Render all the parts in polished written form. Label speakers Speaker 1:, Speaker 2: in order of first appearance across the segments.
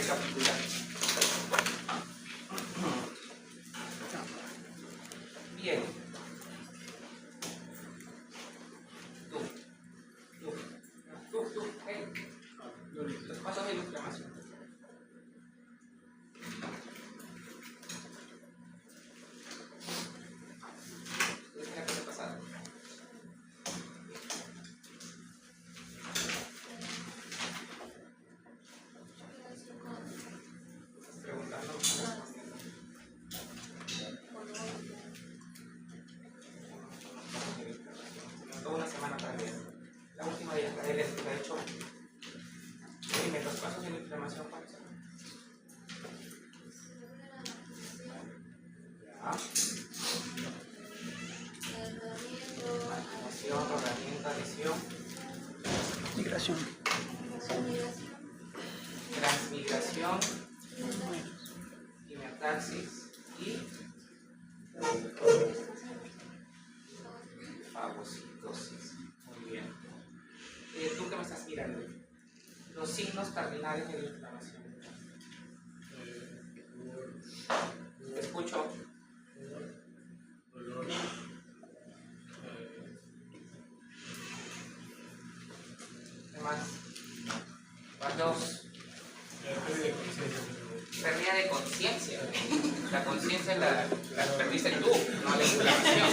Speaker 1: recapitular. Bien. Tú, hey. Los pasos de la inflamación. ¿Qué es la cosa pasada? Preguntando. Toda una semana para leer. La última de la de hecho, dime, los pasos de la inflamación, ¿cuáles son? Activación, rodamiento, adhesión,
Speaker 2: Migración.
Speaker 1: transmigración, quimiotaxis y fagocitosis. Muy bien. ¿Tú qué me estás mirando? Los signos cardinales de la inflamación. Te escucho. ¿Qué más? ¿Cuál dos? Pérdida de conciencia. La conciencia la perdiste tú, no la inflamación.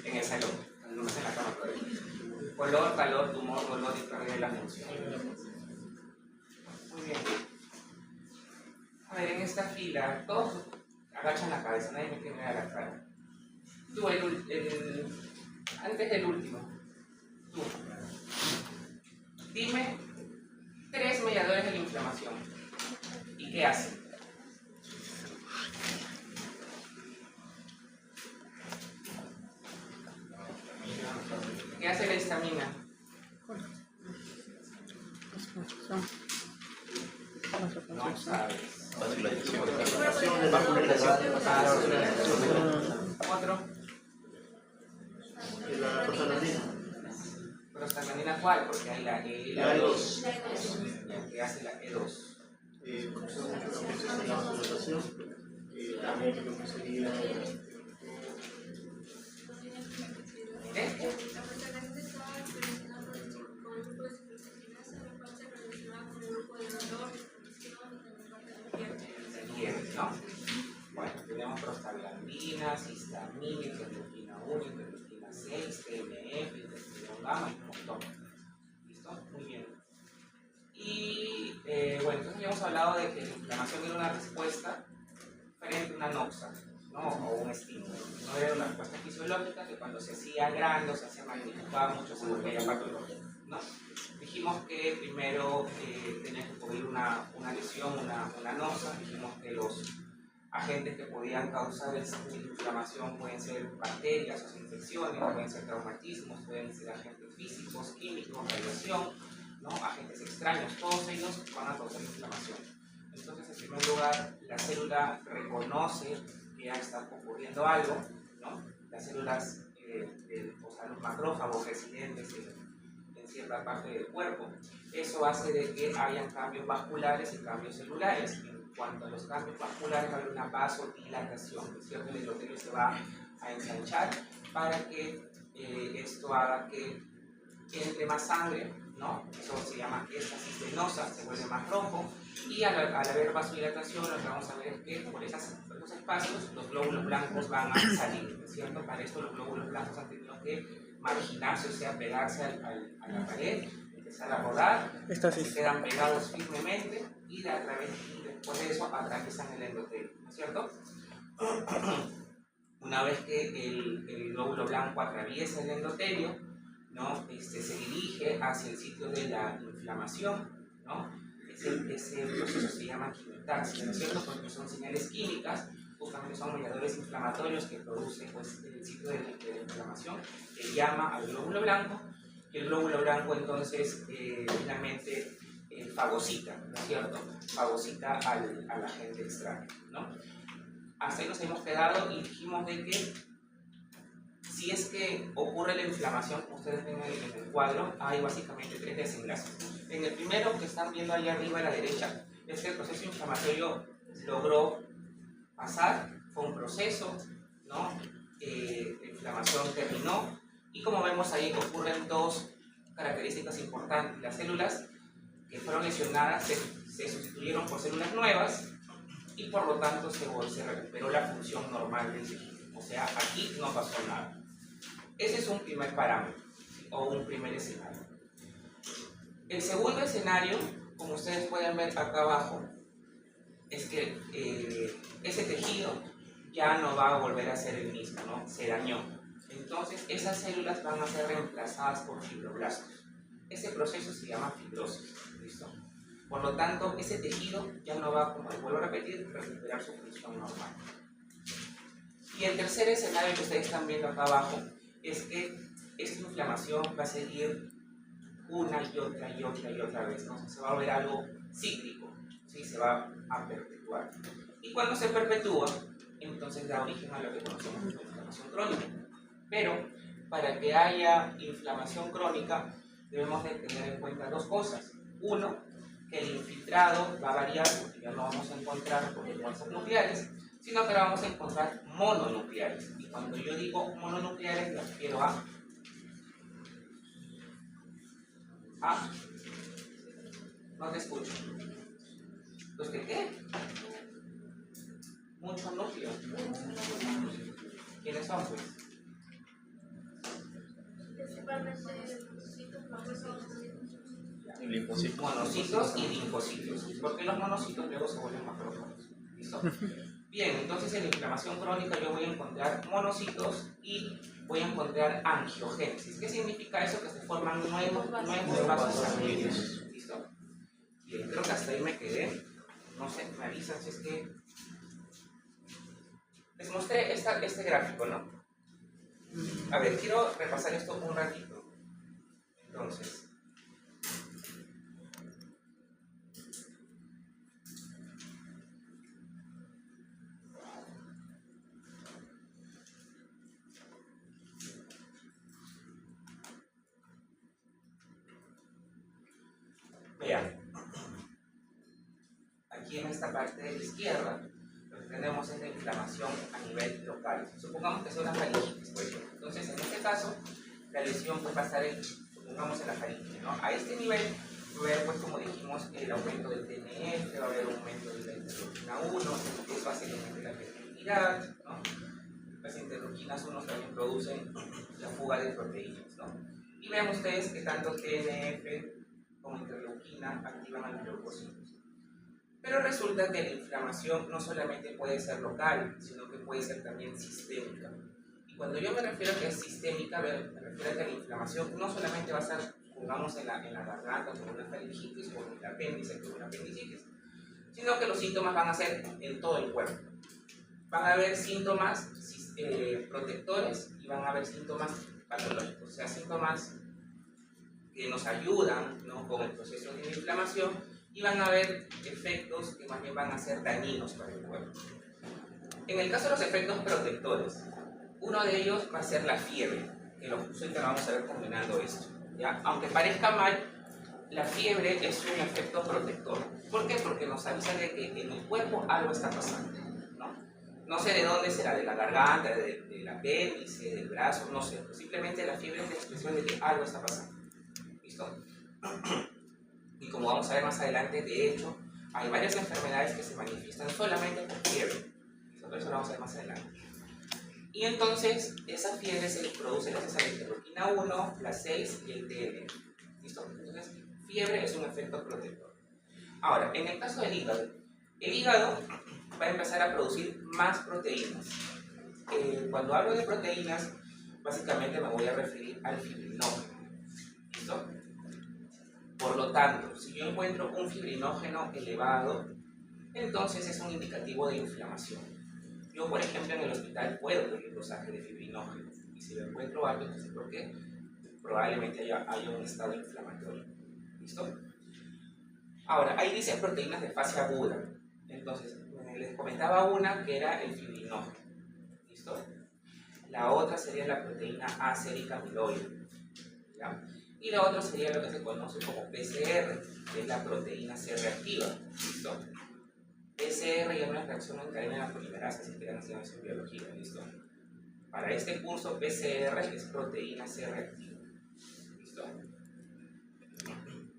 Speaker 1: En el salón, no en la cama. Color, calor, tumor, dolor y pérdida de la función. Muy bien. A ver, en esta fila, todos agachan la cabeza, nadie me quiere a la cara. Tú, antes del último. Tú. Dime 3 mediadores de la inflamación. ¿Y qué hacen? ¿Qué hace la histamina? No sabes. Otro.
Speaker 3: La prostaglandina.
Speaker 1: ¿Prostaglandina cuál? Porque hay la E2. ¿Qué hace la E2?
Speaker 3: Mucho lo que es la vascularización. También lo que sería.
Speaker 1: ¿Qué? ¿No? Bueno, tenemos prostaglandinas, histamina, interleuquina 1, interleuquina 6, TNF, interferón gamma y un montón. ¿Listo? Muy bien. Y bueno, entonces ya hemos hablado de que la inflamación era una respuesta frente a una noxa, ¿no? O un estímulo. No era una respuesta fisiológica que cuando se hacía grande o se hacía magnificaba mucho se volvía patológica, ¿no? Dijimos que primero tenía que cubrir una lesión, una noxa. Dijimos que los agentes que podían causar esta inflamación pueden ser bacterias o infecciones, pueden ser traumatismos, pueden ser agentes físicos, químicos, radiación, ¿no? Agentes extraños, todos ellos van a causar inflamación. Entonces, en primer lugar, la célula reconoce que ya está ocurriendo algo, ¿no? Las células, o sea, los macrófagos residentes en cierta parte del cuerpo, eso hace de que hayan cambios vasculares y cambios celulares. En cuanto a los cambios vasculares, va a haber una vasodilatación, es cierto, el endotelio se va a ensanchar para que esto haga que entre más sangre, ¿no? Eso se llama éstasis venosa, se vuelve más rojo, y al haber vasodilatación lo que vamos a ver es que por esos espacios los glóbulos blancos van a salir, ¿es cierto? Para esto los glóbulos blancos han tenido que marginarse, o sea, pegarse a la pared, empezar a rodar, se quedan pegados firmemente y después de eso atraviesan el endotelio, ¿no es cierto? Una vez que el glóbulo blanco atraviesa el endotelio, ¿no? Se dirige hacia el sitio de la inflamación, ¿no? Ese proceso se llama quimiotaxis, ¿no es cierto? Porque son señales químicas, justamente son mediadores inflamatorios que producen pues, el sitio de la inflamación, que llama al glóbulo blanco, y el glóbulo blanco entonces finalmente fagocita, ¿no es cierto? Fagocita al agente extraño, ¿no? Hasta ahí nos hemos quedado y dijimos de que si es que ocurre la inflamación, como ustedes ven en el cuadro, hay básicamente 3 desenlaces. En el primero que están viendo ahí arriba a la derecha, es que el proceso inflamatorio logró pasar, fue un proceso, ¿no? La inflamación terminó, y como vemos ahí ocurren dos características importantes. Las células que fueron lesionadas se sustituyeron por células nuevas, y por lo tanto se recuperó la función normal del tejido. O sea, aquí no pasó nada. Ese es un primer parámetro, ¿sí? O un primer escenario. El segundo escenario, como ustedes pueden ver acá abajo, es que ese tejido ya no va a volver a ser el mismo, ¿no? Se dañó. Entonces, esas células van a ser reemplazadas por fibroblastos. Ese proceso se llama fibrosis, ¿listo? Por lo tanto, ese tejido ya no va, como les vuelvo a repetir, a recuperar su función normal. Y el tercer escenario que ustedes están viendo acá abajo es que esta inflamación va a seguir una y otra y otra y otra vez, ¿no? Se va a volver algo cíclico, ¿sí? Se va a perpetuar. Y cuando se perpetúa, entonces da origen a lo que conocemos como inflamación crónica. Pero para que haya inflamación crónica, debemos de tener en cuenta dos cosas. Uno, que el infiltrado va a variar, porque ya no vamos a encontrar moléculas nucleares, sino que vamos a encontrar mononucleares. Y cuando yo digo mononucleares, me refiero a no te escucho. ¿Los que qué? Muchos núcleos. ¿Quiénes son, pues? Monocitos y linfocitos. Porque los monocitos luego se vuelven macrófagos. ¿Listo? Bien, entonces en la inflamación crónica yo voy a encontrar monocitos y voy a encontrar angiogénesis. ¿Qué significa eso? Que se forman nuevos vasos sanguíneos. ¿Listo? Bien, creo que hasta ahí me quedé. No sé, me avisan si es que... Les mostré este gráfico, ¿no? A ver, quiero repasar esto un ratito. Entonces... Vean, aquí en esta parte de la izquierda, lo que tenemos es la inflamación a nivel local. Supongamos que es una faringitis, por ejemplo. Entonces, en este caso, la lesión puede pasar, supongamos, en la faringe, ¿no? A este nivel, va a haber, pues, como dijimos, el aumento del TNF, va a haber un aumento de la interleuquina 1, que es básicamente la fertilidad, ¿no? Las interleuquinas 1 también producen la fuga de proteínas, ¿no? Y vean ustedes que tanto TNF como interleuquina activan a los leucocitos. Pero resulta que la inflamación no solamente puede ser local, sino que puede ser también sistémica. Y cuando yo me refiero a que es sistémica, me refiero a que la inflamación no solamente va a estar, pongamos, en la garganta por una faringitis o en el apéndice por una apendicitis, sino que los síntomas van a ser en todo el cuerpo. Van a haber síntomas protectores y van a haber síntomas patológicos, o sea, síntomas que nos ayudan, ¿no?, con el proceso de inflamación, y van a haber efectos que más bien van a ser dañinos para el cuerpo. En el caso de los efectos protectores, uno de ellos va a ser la fiebre, que lo ahorita vamos a ver combinando esto, ¿ya? Aunque parezca mal, la fiebre es un efecto protector. ¿Por qué? Porque nos avisa de que en el cuerpo algo está pasando, ¿no? No sé de dónde será, de la garganta, del apéndice, del brazo, no sé. Simplemente la fiebre es la expresión de que algo está pasando. ¿Listo? Y como vamos a ver más adelante, de hecho, hay varias enfermedades que se manifiestan solamente por fiebre. Por eso lo vamos a ver más adelante. Y entonces, esa fiebre se produce gracias a la interleuquina 1, la 6 y el TNF. ¿Listo? Entonces, fiebre es un efecto protector. Ahora, en el caso del hígado, el hígado va a empezar a producir más proteínas. Cuando hablo de proteínas, básicamente me voy a referir al fibrinógeno. ¿Listo? Por lo tanto, si yo encuentro un fibrinógeno elevado, entonces es un indicativo de inflamación. Yo, por ejemplo, en el hospital puedo pedir dosaje de fibrinógeno, y si lo encuentro alto, entonces ¿por qué? Probablemente haya un estado inflamatorio. ¿Listo? Ahora, ahí dice proteínas de fase aguda. Entonces, les comentaba una que era el fibrinógeno. ¿Listo? la otra sería la proteína A sérica amiloide, ¿ya? Y la otra sería lo que se conoce como PCR, que es la proteína C reactiva. ¿Listo? PCR es una reacción en cadena de la polimerasa, si quieren hacer en biología. ¿Listo? Para este curso, PCR es proteína C reactiva. ¿Listo?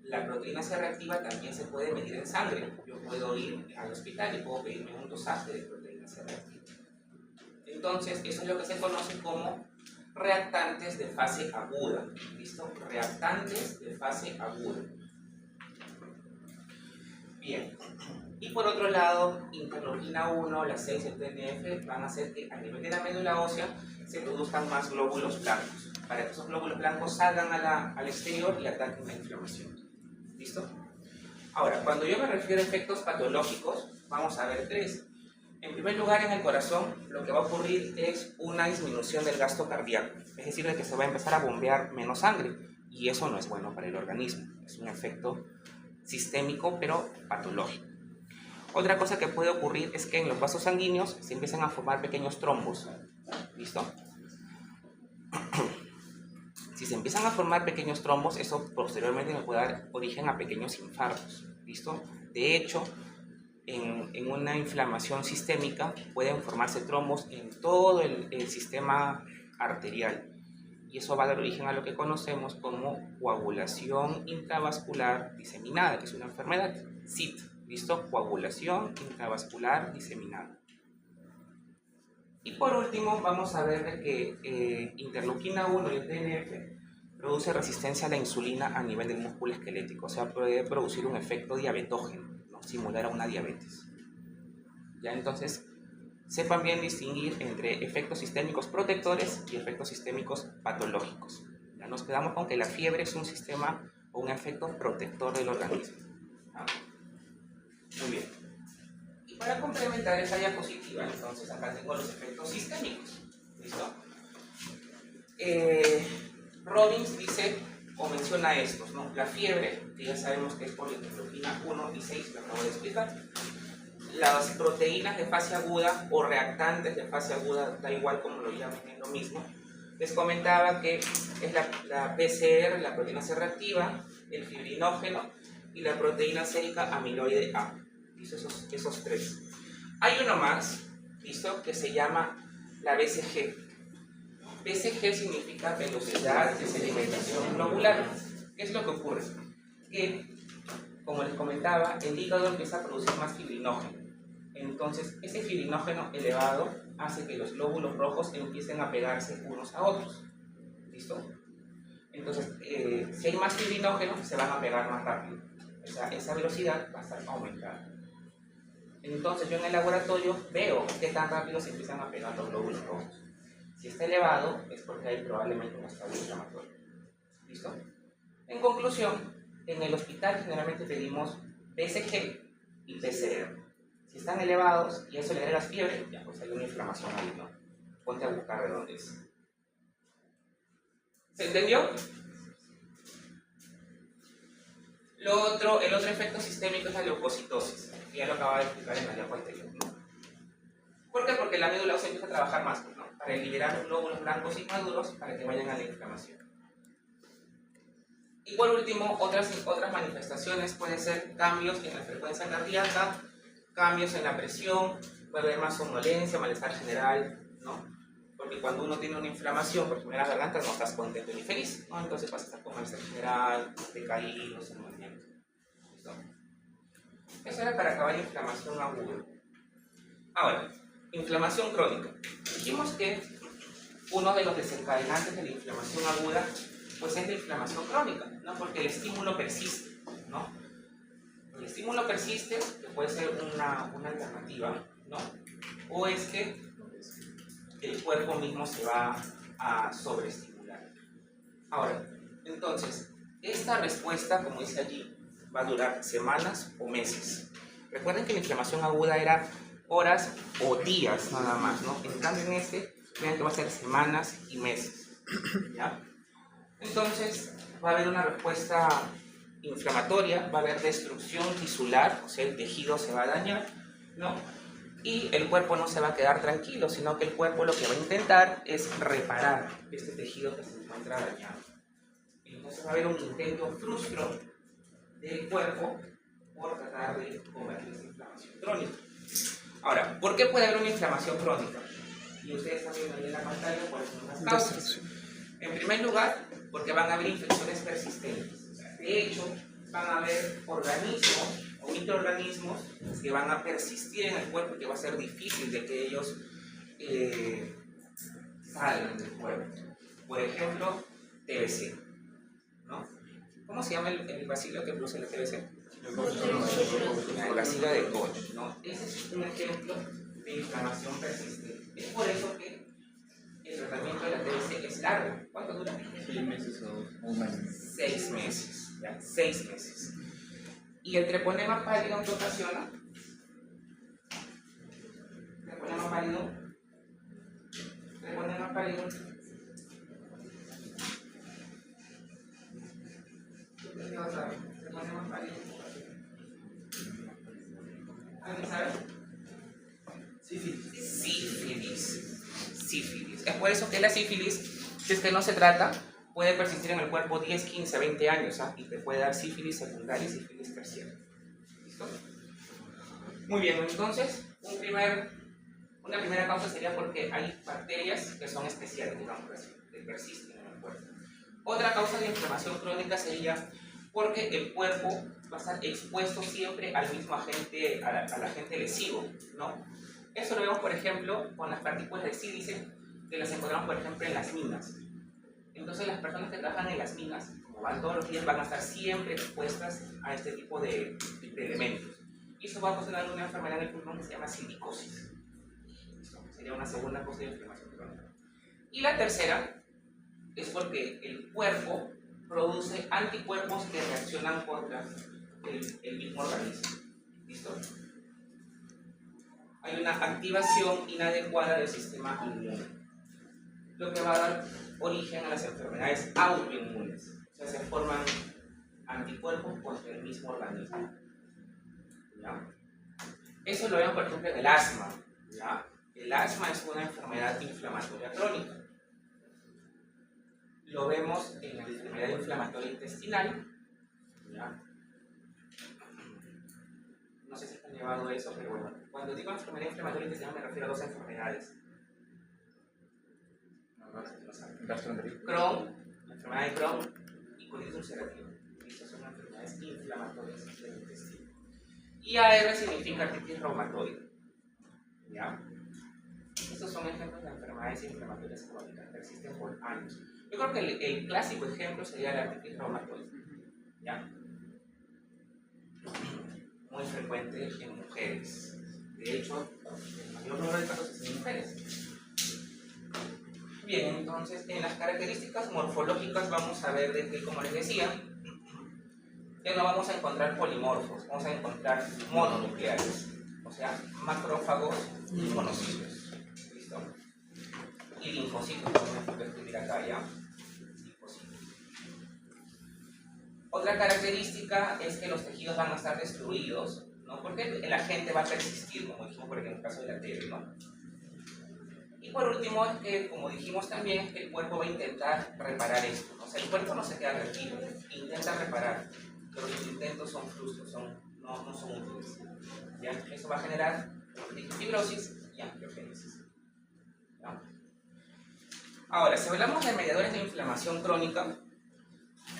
Speaker 1: La proteína C reactiva también se puede medir en sangre. Yo puedo ir al hospital y puedo pedirme un dosaje de proteína C reactiva. Entonces, eso es lo que se conoce como reactantes de fase aguda. ¿Listo? Reactantes de fase aguda. Bien. Y por otro lado, interleuquina 1, la 6 y el TNF van a hacer que a nivel de la médula ósea se produzcan más glóbulos blancos, para que esos glóbulos blancos salgan al exterior y ataquen la inflamación. ¿Listo? Ahora, cuando yo me refiero a efectos patológicos, vamos a ver tres. En primer lugar, en el corazón, lo que va a ocurrir es una disminución del gasto cardíaco, es decir, de que se va a empezar a bombear menos sangre, y eso no es bueno para el organismo, es un efecto sistémico, pero patológico. Otra cosa que puede ocurrir es que en los vasos sanguíneos se empiezan a formar pequeños trombos. ¿Listo? Si se empiezan a formar pequeños trombos, eso posteriormente me puede dar origen a pequeños infartos. ¿Listo? De hecho, en una inflamación sistémica pueden formarse trombos en todo el sistema arterial. Y eso va a dar origen a lo que conocemos como coagulación intravascular diseminada, que es una enfermedad, CIT. ¿Listo? Coagulación intravascular diseminada. Y por último, vamos a ver de que interleuquina 1 y el TNF produce resistencia a la insulina a nivel del músculo esquelético, o sea, puede producir un efecto diabetógeno, ¿no? Simular a una diabetes. Ya, entonces, sepan bien distinguir entre efectos sistémicos protectores y efectos sistémicos patológicos. Ya nos quedamos con que la fiebre es un sistema o un efecto protector del organismo. ¿Ah? Muy bien. Y para complementar esa diapositiva, entonces acá tengo los efectos sistémicos. ¿Listo? Robbins dice o menciona estos, ¿no? La fiebre, que ya sabemos que es por interleuquina 1 y 6, lo acabo de explicar. Las proteínas de fase aguda o reactantes de fase aguda, da igual como lo llamen, es lo mismo. Les comentaba que es la PCR, la proteína C reactiva, el fibrinógeno y la proteína sérica amiloide A. ¿Listo? Esos tres. Hay uno más, ¿listo? Que se llama la BCG. BCG significa velocidad de sedimentación globular. ¿Qué es lo que ocurre? Que, como les comentaba, el hígado empieza a producir más fibrinógeno. Entonces, ese fibrinógeno elevado hace que los glóbulos rojos empiecen a pegarse unos a otros. ¿Listo? Entonces, si hay más fibrinógeno, se van a pegar más rápido. O sea, esa velocidad va a estar aumentada. Entonces, yo en el laboratorio veo qué tan rápido se empiezan a pegar los glóbulos rojos. Si está elevado, es porque hay probablemente un estadio inflamatorio. ¿Listo? En conclusión, en el hospital generalmente pedimos BCG y PCR. Si están elevados y eso le agregas fiebre, ya pues hay una inflamación ahí, ¿no? Ponte a buscar de dónde es. ¿Se entendió? El otro efecto sistémico es la leucocitosis. Ya lo acababa de explicar en la diapositiva, ¿no? ¿Por qué? Porque la médula ósea empieza a trabajar más, ¿no? Para liberar los glóbulos blancos inmaduros para que vayan a la inflamación. Y por último, otras manifestaciones pueden ser cambios en la frecuencia cardíaca, cambios en la presión, puede haber más somnolencia, malestar general, ¿no? Porque cuando uno tiene una inflamación, por ejemplo en la garganta, no estás contento ni feliz, ¿no? Entonces vas a estar con malestar general, decaído, somnoliento. ¿Listo? Eso era para acabar la inflamación aguda. Ahora, inflamación crónica. Dijimos que uno de los desencadenantes de la inflamación aguda pues es la inflamación crónica, ¿no? Porque el estímulo persiste, ¿no? El estímulo persiste, que puede ser una alternativa, ¿no? O es que el cuerpo mismo se va a sobreestimular. Ahora, entonces, esta respuesta, como dice allí, va a durar semanas o meses. Recuerden que la inflamación aguda era horas o días nada más, ¿no? En cambio en este, vean que va a ser semanas y meses, ¿ya? Entonces, va a haber una respuesta inflamatoria, va a haber destrucción tisular, o sea, el tejido se va a dañar, ¿no? Y el cuerpo no se va a quedar tranquilo, sino que el cuerpo lo que va a intentar es reparar este tejido que se encuentra dañado. Entonces va a haber un intento frustro del cuerpo por tratar de combatir esa inflamación crónica. Ahora, ¿por qué puede haber una inflamación crónica? Y ustedes están viendo ahí en la pantalla cuáles son las causas. En primer lugar, porque van a haber infecciones persistentes. O sea, de hecho, van a haber organismos o microorganismos que van a persistir en el cuerpo y que va a ser difícil de que ellos salgan del cuerpo. Por ejemplo, TBC, ¿no? ¿Cómo se llama el bacilo que produce la TBC? El bacilo de Koch, ¿no? Ese es un ejemplo de inflamación persistente. Es por eso que el tratamiento de la TBC es largo. ¿Cuánto dura?
Speaker 3: 6 meses o un año.
Speaker 1: 6 meses, ¿ya? 6 meses. ¿Y el treponema pálido qué ocasiona? Treponema pálido. Treponema pálido. ¿Qué otra vez? Treponema pálido. ¿Alguien sabe? Sífilis. Es por eso que la sífilis, si es que no se trata, puede persistir en el cuerpo 10, 15, 20 años, ¿ah? Y te puede dar sífilis secundaria y sífilis terciaria. ¿Listo? Muy bien, entonces, una primera causa sería porque hay bacterias que son especiales, digamos así, que persisten en el cuerpo. Otra causa de inflamación crónica sería porque el cuerpo va a estar expuesto siempre al mismo agente, al agente lesivo, ¿no? Eso lo vemos, por ejemplo, con las partículas de sílice que las encontramos, por ejemplo, en las minas. Entonces, las personas que trabajan en las minas, como van todos los días, van a estar siempre expuestas a este tipo de elementos. Y eso va a ocasionar una enfermedad en el pulmón que se llama silicosis. Sería una segunda causa de inflamación crónica. Y la tercera es porque el cuerpo produce anticuerpos que reaccionan contra el mismo organismo. ¿Listo? Hay una activación inadecuada del sistema inmune, lo que va a dar origen a las enfermedades autoinmunes. O sea, se forman anticuerpos contra el mismo organismo. ¿Ya? Eso lo vemos, por ejemplo, en el asma. ¿Ya? El asma es una enfermedad inflamatoria crónica. Lo vemos en la enfermedad inflamatoria intestinal. ¿Ya? No sé si han llevado eso, pero bueno, cuando digo enfermedad inflamatoria intestinal me refiero a 2 enfermedades. Crohn, la enfermedad de Crohn y colitis ulcerativa. Estas son enfermedades inflamatorias del intestino. Y AR significa artritis reumatoide. ¿Ya? Estos son ejemplos de enfermedades inflamatorias crónicas que existen por años. Yo creo que el clásico ejemplo sería la artritis reumatoide. ¿Ya? Muy frecuente en mujeres. De hecho, el mayor número de casos es en mujeres. Bien, entonces en las características morfológicas vamos a ver de que, como les decía, que no vamos a encontrar polimorfos, vamos a encontrar mononucleares, o sea, macrófagos y monocitos. ¿Listo? Y linfocitos, vamos a escribir acá ya. Linfocitos. Otra característica es que los tejidos van a estar destruidos, ¿no? Porque el agente va a persistir, como dijimos por ejemplo en el caso de la TB, ¿no? Y por último, es que, como dijimos también, es que el cuerpo va a intentar reparar esto, ¿no? O sea, el cuerpo no se queda tranquilo, intenta reparar, pero los intentos son frustros, no son útiles. ¿Ya? Eso va a generar fibrosis y angiogénesis. ¿Ya? Ahora, si hablamos de mediadores de inflamación crónica,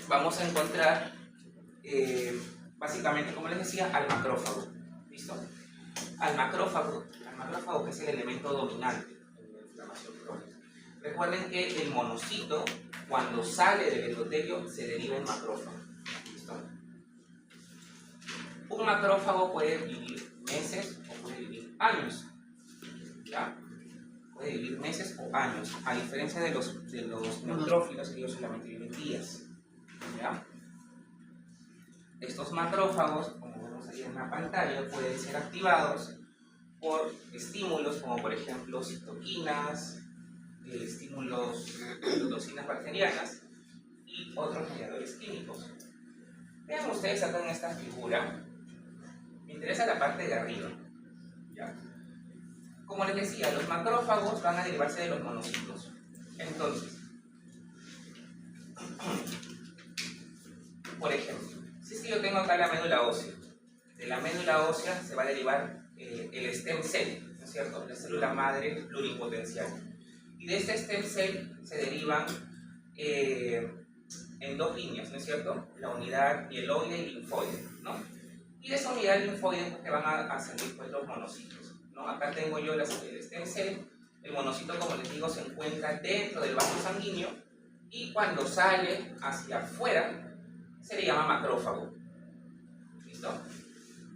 Speaker 1: vamos a encontrar, básicamente, como les decía, al macrófago. ¿Listo? Al macrófago, que es el elemento dominante en la inflamación crónica. Recuerden que el monocito, cuando sale del endotelio, se deriva en macrófago. ¿Listo? Un macrófago puede vivir meses o puede vivir años. ¿Ya? Puede vivir meses o años, a diferencia de los neutrófilos, que ellos solamente viven días. ¿Ya? Estos macrófagos, como vemos ahí en la pantalla, pueden ser activados por estímulos como por ejemplo citoquinas, estímulos de toxinas bacterianas y otros mediadores químicos. Vean ustedes acá en esta figura, me interesa la parte de arriba. ¿Ya? como les decía, los macrófagos van a derivarse de los monocitos. Entonces, por ejemplo, si es que yo tengo acá la médula ósea, de la médula ósea se va a derivar el stem cell, ¿no es cierto? La célula madre pluripotencial. Y de este stem cell se derivan en dos líneas, ¿no es cierto? La unidad mieloide y linfoide, ¿no? Y de esa unidad linfoide pues, que van a salir pues, los monocitos, ¿no? Acá tengo yo el stem cell, el monocito, como les digo, se encuentra dentro del vaso sanguíneo y cuando sale hacia afuera se le llama macrófago. ¿Listo?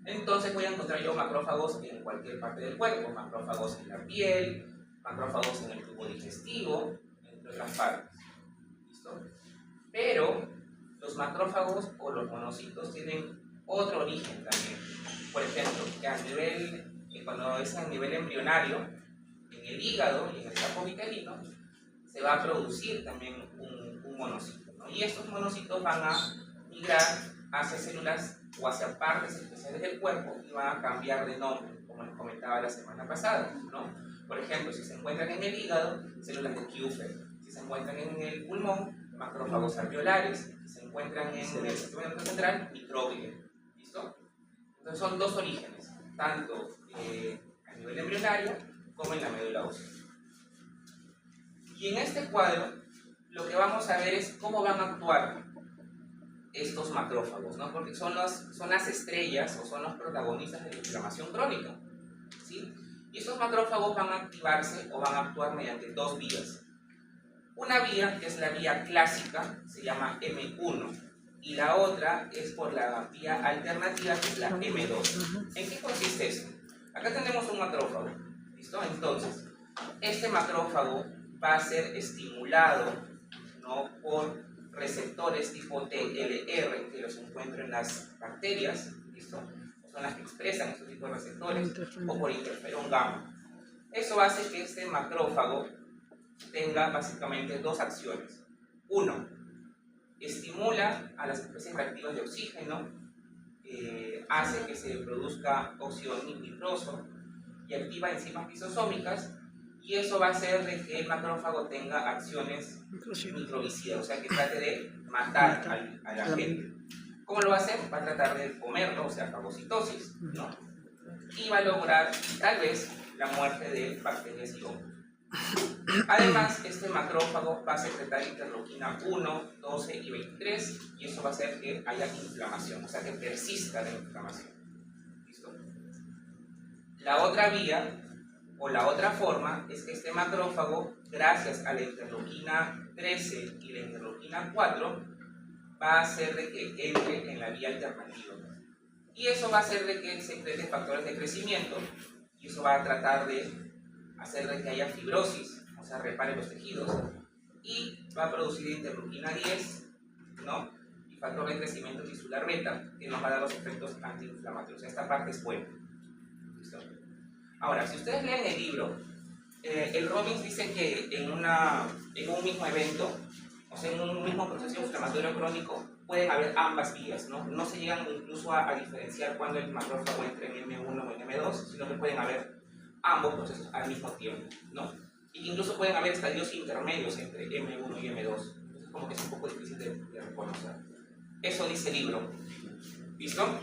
Speaker 1: Entonces voy a encontrar yo macrófagos en cualquier parte del cuerpo, macrófagos en la piel, macrófagos en el tubo digestivo, entre otras partes. ¿Listo? Pero los macrófagos o los monocitos tienen otro origen también. Por ejemplo, que cuando es a nivel embrionario, en el hígado y en el saco vitelino, se va a producir también un monocito, ¿no? Y estos monocitos van a migrar hacia células o hacia partes especiales del cuerpo y van a cambiar de nombre, como les comentaba la semana pasada, ¿no? Por ejemplo, si se encuentran en el hígado, células de Kupffer. Si se encuentran en el pulmón, macrófagos alveolares. Si se encuentran en el sistema nervioso central, microglia. ¿Listo? Entonces son dos orígenes, tanto a nivel embrionario como en la médula ósea. Y en este cuadro, lo que vamos a ver es cómo van a actuar estos macrófagos, ¿no? Porque son las estrellas o son los protagonistas de la inflamación crónica, ¿sí? Y estos macrófagos van a activarse o van a actuar mediante dos vías. Una vía, que es la vía clásica, se llama M1, y la otra es por la vía alternativa, que es la M2. ¿En qué consiste esto? Acá tenemos un macrófago, ¿listo? Entonces, este macrófago va a ser estimulado, ¿no?, por receptores tipo TLR, que los encuentro en las bacterias, ¿listo? Son las que expresan estos tipos de receptores, o por interferón gamma. Eso hace que este macrófago tenga básicamente dos acciones. Uno, estimula a las especies reactivas de oxígeno, hace que se produzca óxido nitroso y activa enzimas lisosómicas, y eso va a hacer de que el macrófago tenga acciones microbicidas, o sea que trate de matar a la gente. ¿Cómo lo va a hacer? Va a tratar de comerlo, o sea, fagocitosis, ¿no? Y va a lograr tal vez la muerte de bacterias y hongos. Además, este macrófago va a secretar interleuquina 1, 12 y 23, y eso va a hacer que haya inflamación, o sea que persista la inflamación. ¿Listo? La otra vía o la otra forma es que este macrófago, gracias a la interleuquina 13 y la interleuquina 4, va a hacer de que entre en la vía alternativa. Y eso va a hacer de que secrete factores de crecimiento, y eso va a tratar de hacer de que haya fibrosis, o sea, repare los tejidos, y va a producir interleuquina 10, ¿no?, y factor de crecimiento tisular beta, que nos va a dar los efectos antiinflamatorios. Esta parte es buena. ¿Listo? Ahora, si ustedes leen el libro, el Robbins dice que en un mismo evento, o sea, en un mismo proceso inflamatorio crónico, pueden haber ambas vías, ¿no? No se llegan incluso a diferenciar cuando el macrófago entra en M1 o en M2, sino que pueden haber ambos procesos al mismo tiempo, ¿no? Y incluso pueden haber estadios intermedios entre M1 y M2. Entonces, como que es un poco difícil de reconocer. Eso dice el libro. ¿Listo?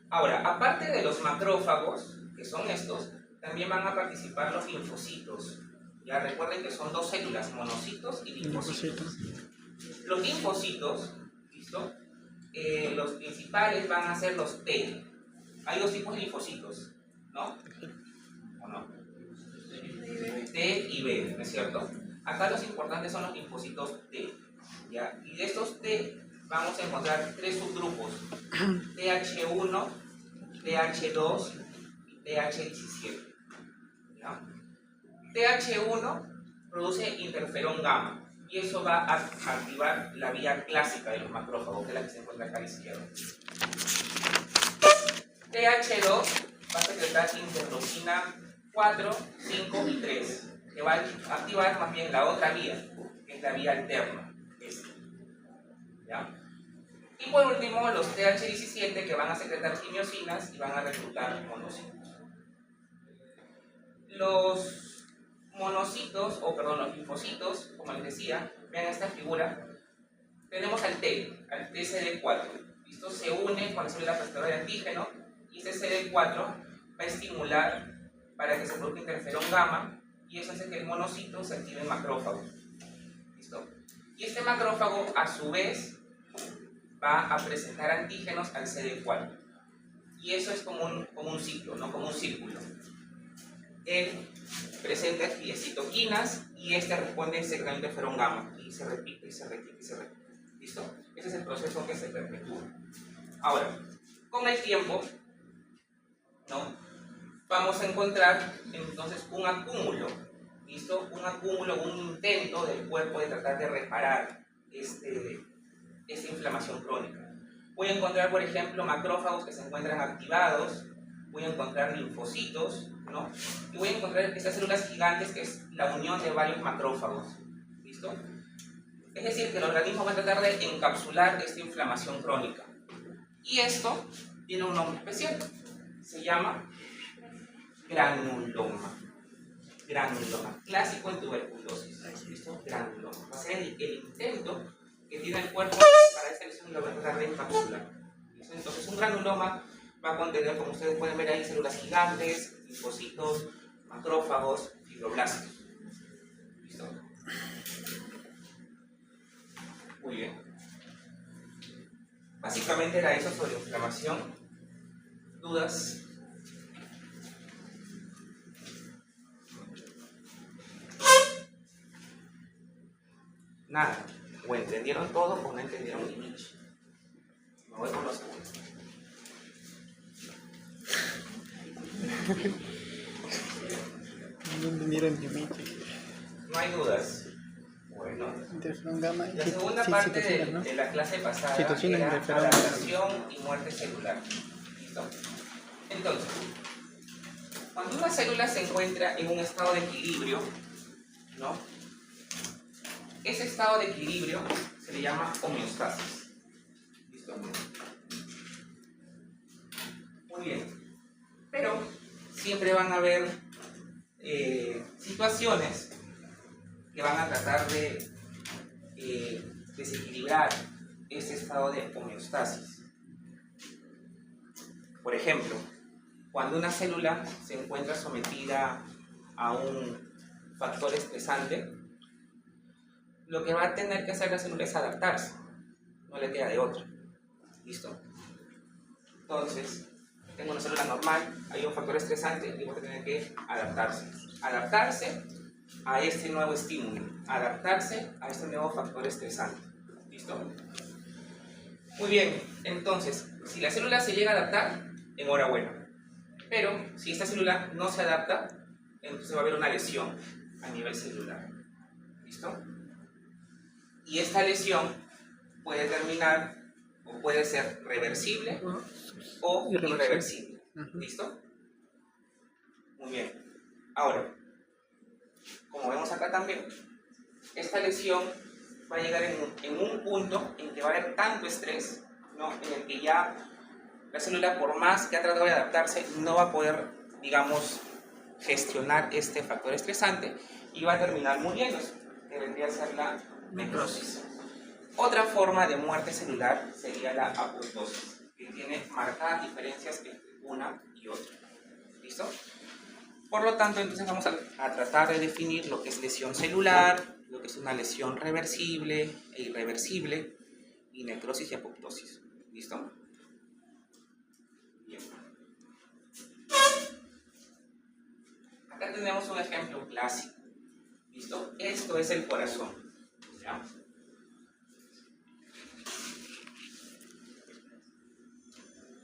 Speaker 1: Ahora, aparte de los macrófagos, que son estos, también van a participar los linfocitos. Ya recuerden que son dos células, monocitos y linfocitos. Los linfocitos, ¿listo? Los principales van a ser los T. Hay dos tipos de linfocitos, ¿no? ¿O no? T y B, ¿no es cierto? Acá los importantes son los linfocitos T, ¿ya? Y de estos T vamos a encontrar tres subgrupos: TH1, TH2 y TH17. ¿Ya? TH1 produce interferón gamma, y eso va a activar la vía clásica de los macrófagos, que es la que se encuentra acá a la izquierda. TH2 va a secretar interleuquina 4, 5 y 3, que va a activar más bien la otra vía, que es la vía alterna. ¿Ya? Y por último, los TH17 que van a secretar quimiosinas y van a reclutar monocitos. Los monocitos, los linfocitos, como les decía, vean esta figura, tenemos al TCD4. Esto se une con la célula receptora de antígeno y este CD4 va a estimular para que se produzca interferón gamma y eso hace que el monocito se active en macrófago. ¿Listo? Y este macrófago, a su vez, va a presentar antígenos al CD4. Y eso es como un ciclo, ¿no? Como un círculo. Él presenta citoquinas y este responde en secretamiento de interferón gamma. Y se repite, y se repite, y se repite. ¿Listo? Ese es el proceso que se perpetúa. Ahora, con el tiempo, ¿no? Vamos a encontrar entonces un acúmulo. ¿Listo? Un acúmulo, un intento del cuerpo de tratar de reparar esta inflamación crónica. Voy a encontrar, por ejemplo, macrófagos que se encuentran activados, voy a encontrar linfocitos, ¿no? Y voy a encontrar estas células gigantes que es la unión de varios macrófagos. ¿Listo? Es decir, que el organismo va a tratar de encapsular esta inflamación crónica. Y esto tiene un nombre especial. Se llama granuloma. Granuloma, clásico en tuberculosis. ¿Listo? Granuloma. Va a ser el intento que tiene el cuerpo para esta lesión lo va a tratar de encapsular. ¿Listo? Entonces, un granuloma va a contener, como ustedes pueden ver ahí, células gigantes, linfocitos, macrófagos, fibroblastos. ¿Listo? Muy bien. Básicamente era eso sobre inflamación. ¿Dudas? Nada. O entendieron todo o no entendieron ni mucho. Me voy con los segundos.
Speaker 2: No entendieron ni mí.
Speaker 1: No hay dudas. Bueno.
Speaker 2: Interferón gamma y
Speaker 1: La segunda parte
Speaker 2: citocinas, ¿no?
Speaker 1: de la clase pasada
Speaker 2: Citocinas,
Speaker 1: era
Speaker 2: interferón.
Speaker 1: adaptación y muerte celular. ¿Listo? Entonces, cuando una célula se encuentra en un estado de equilibrio, ¿no? Ese estado de equilibrio se le llama homeostasis. ¿Listo? Muy bien. Pero siempre van a haber situaciones que van a tratar de desequilibrar ese estado de homeostasis. Por ejemplo, cuando una célula se encuentra sometida a un factor estresante, lo que va a tener que hacer la célula es adaptarse, no le queda de otra. ¿Listo? Entonces, tengo una célula normal, hay un factor estresante y voy a tener que adaptarse. Adaptarse a este nuevo estímulo, adaptarse a este nuevo factor estresante. ¿Listo? Muy bien, entonces, si la célula se llega a adaptar, enhorabuena. Pero si esta célula no se adapta, entonces va a haber una lesión a nivel celular. ¿Listo? Y esta lesión puede terminar o puede ser reversible o irreversible. ¿Listo? Muy bien. Ahora, como vemos acá también, esta lesión va a llegar en un punto en que va a haber tanto estrés, ¿no? En el que ya la célula, por más que ha tratado de adaptarse, no va a poder, digamos, gestionar este factor estresante y va a terminar muriéndose, que vendría a ser la necrosis. Otra forma de muerte celular sería la apoptosis, que tiene marcadas diferencias entre una y otra. ¿Listo? Por lo tanto, entonces vamos a tratar de definir lo que es lesión celular, lo que es una lesión reversible e irreversible, y necrosis y apoptosis. ¿Listo? Bien. Acá tenemos un ejemplo clásico. ¿Listo? Esto es el corazón. ¿Ya?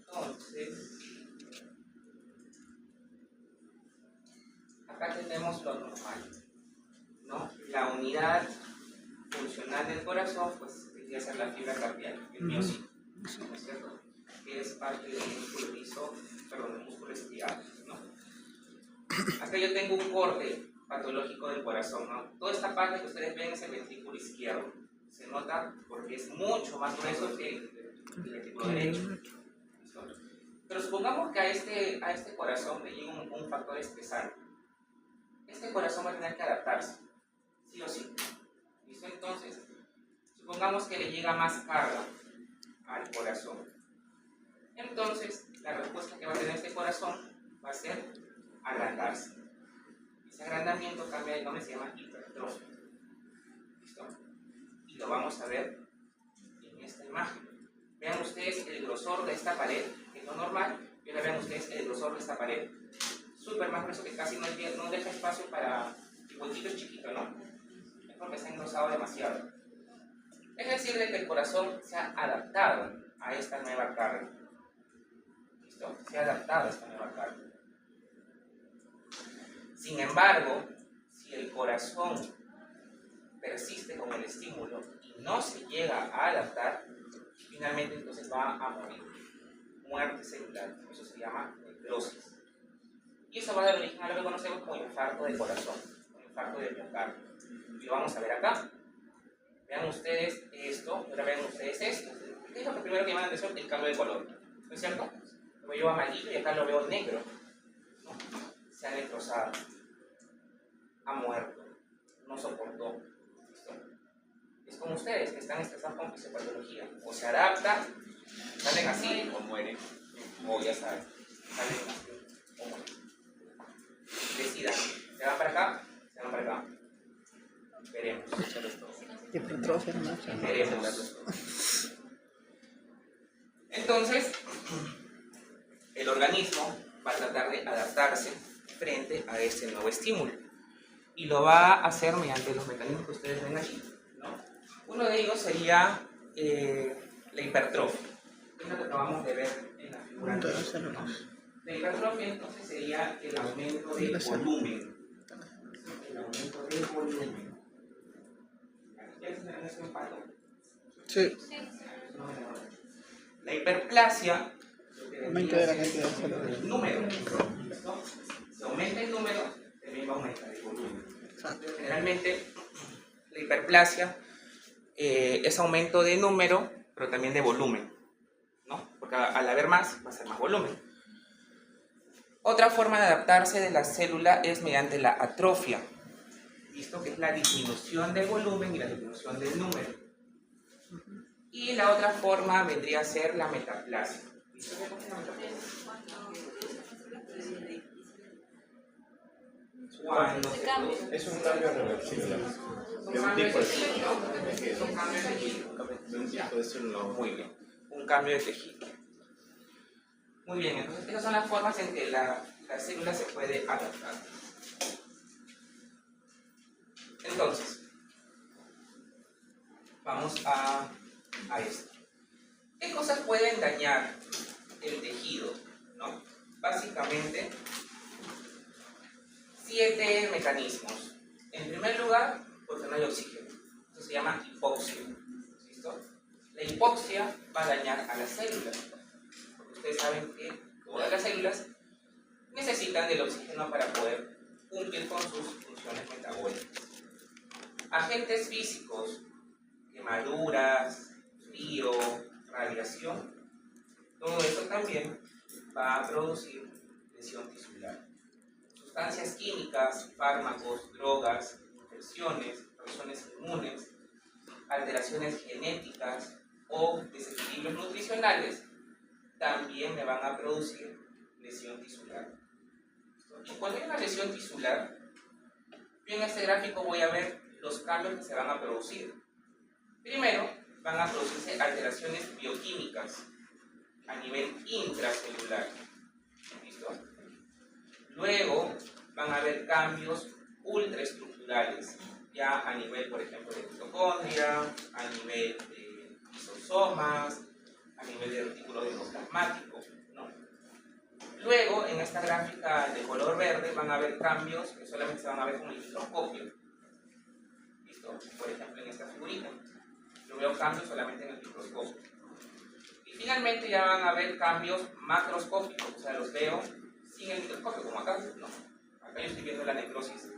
Speaker 1: Entonces, acá tenemos lo normal, ¿no? La unidad funcional del corazón, pues, debería ser la fibra cardíaca, el miocito, ¿no es cierto? Que es parte del músculo liso, perdón, del músculo estriado, ¿no? Acá yo tengo un corte patológico del corazón, ¿no? Toda esta parte que ustedes ven es el ventrículo izquierdo. Se nota porque es mucho más grueso que y ventrículo derecho. ¿Listo? Pero supongamos que a este corazón le llega un factor estresante. Este corazón va a tener que adaptarse, sí o sí. ¿Listo? Entonces, supongamos que le llega más carga al corazón. Entonces, la respuesta que va a tener este corazón va a ser agrandarse. Ese agrandamiento cambia de nombre, se llama hipertrofia. ¿Listo? Y lo vamos a ver en esta imagen. Vean ustedes el grosor de esta pared, que es lo normal, y ahora vean ustedes el grosor de esta pared. Súper más grueso que casi no deja espacio para el huequito chiquito, ¿no? Es porque está engrosado demasiado. Es decir, de que el corazón se ha adaptado a esta nueva carga. ¿Listo? Se ha adaptado a esta nueva carga. Sin embargo, si el corazón persiste con el estímulo y no se llega a adaptar, finalmente entonces va a morir. Muerte celular. Eso se llama necrosis. Y eso va a dar origen a lo que conocemos como infarto de corazón, o infarto de miocardio. Y lo vamos a ver acá. Vean ustedes esto, y ahora vean ustedes esto. ¿Qué es lo que primero que llama la atención? El cambio de color. ¿No es cierto? Lo veo amarillo y acá lo veo negro. ¿No? Se ha necrosado. Ha muerto. No soportó. ¿Listo? Es como ustedes que están estresados con fisiopatología. O se adaptan, salen así o mueren. O ya saben, salen así o mueren. Decidan, ¿se van para acá? ¿Se van para acá? Veremos.
Speaker 2: Hipertrofia, ¿no?
Speaker 1: Veremos. Entonces, el organismo va a tratar de adaptarse frente a este nuevo estímulo. Y lo va a hacer mediante los mecanismos que ustedes ven allí, ¿no? Uno de ellos sería la hipertrofia. Es lo que acabamos de ver en la figura anterior, ¿no? La hipertrofia entonces sería el aumento de volumen. El aumento de volumen. ¿Ya tienen eso en palo?
Speaker 2: Sí.
Speaker 1: La hiperplasia
Speaker 2: Aumento de la cantidad de células.
Speaker 1: el número. ¿Listo? Si aumenta el número, también va a aumentar el volumen. Entonces, generalmente, la hiperplasia es aumento de número, pero también de volumen, ¿no? Porque al haber más, va a ser más volumen. Otra forma de adaptarse de la célula es mediante la atrofia. ¿Listo? Que es la disminución del volumen y la disminución del número. Y la otra forma vendría a ser la metaplasia. ¿Listo? Cuando se produce
Speaker 3: Es un cambio reversible. De un tipo de célula.
Speaker 1: es un cambio de tejido.
Speaker 3: De un tipo de célula.
Speaker 1: Muy bien. Un cambio de tejido. Muy bien, entonces esas son las formas en que la célula se puede adaptar. Entonces, vamos a esto. ¿Qué cosas pueden dañar el tejido? ¿No? Básicamente, 7 mecanismos. En primer lugar, porque no hay oxígeno. Esto se llama hipoxia. ¿Listo? La hipoxia va a dañar a las células. Porque ustedes saben que todas las células necesitan del oxígeno para poder cumplir con sus funciones metabólicas. Agentes físicos, quemaduras, frío, radiación, todo eso también va a producir lesión tisular. Sustancias químicas, fármacos, drogas, infecciones, razones inmunes, alteraciones genéticas o desequilibrios nutricionales también me van a producir lesión tisular. Y cuando hay una lesión tisular, yo en este gráfico voy a ver los cambios que se van a producir. Primero, van a producirse alteraciones bioquímicas a nivel intracelular. ¿Listo? Luego, van a haber cambios ultraestructurales, ya a nivel, por ejemplo, de mitocondria, a nivel de lisosomas, a nivel de retículo endoplasmático, ¿no? Luego, en esta gráfica de color verde, van a haber cambios que solamente se van a ver con el microscopio. ¿Listo? Por ejemplo, en esta figurita. Yo veo cambios solamente en el microscopio. Y finalmente ya van a haber cambios macroscópicos, o sea, los veo sin el microscopio, como acá, ¿no? Acá yo estoy viendo la necrosis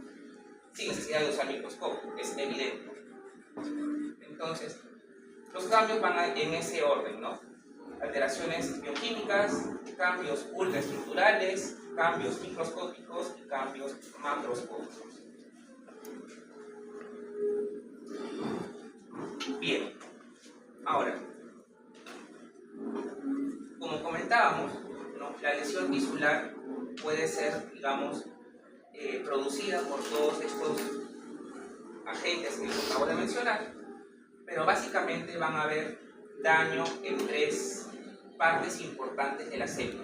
Speaker 1: sin necesidad de usar microscopio, es evidente. Entonces, los cambios van en ese orden, ¿no? alteraciones bioquímicas, cambios ultraestructurales, cambios microscópicos y cambios macroscópicos. Bien, ahora, como comentábamos, ¿no? La lesión tisular puede ser, digamos, producida por todos estos agentes que les acabo de mencionar, pero básicamente van a haber daño en tres partes importantes de la célula.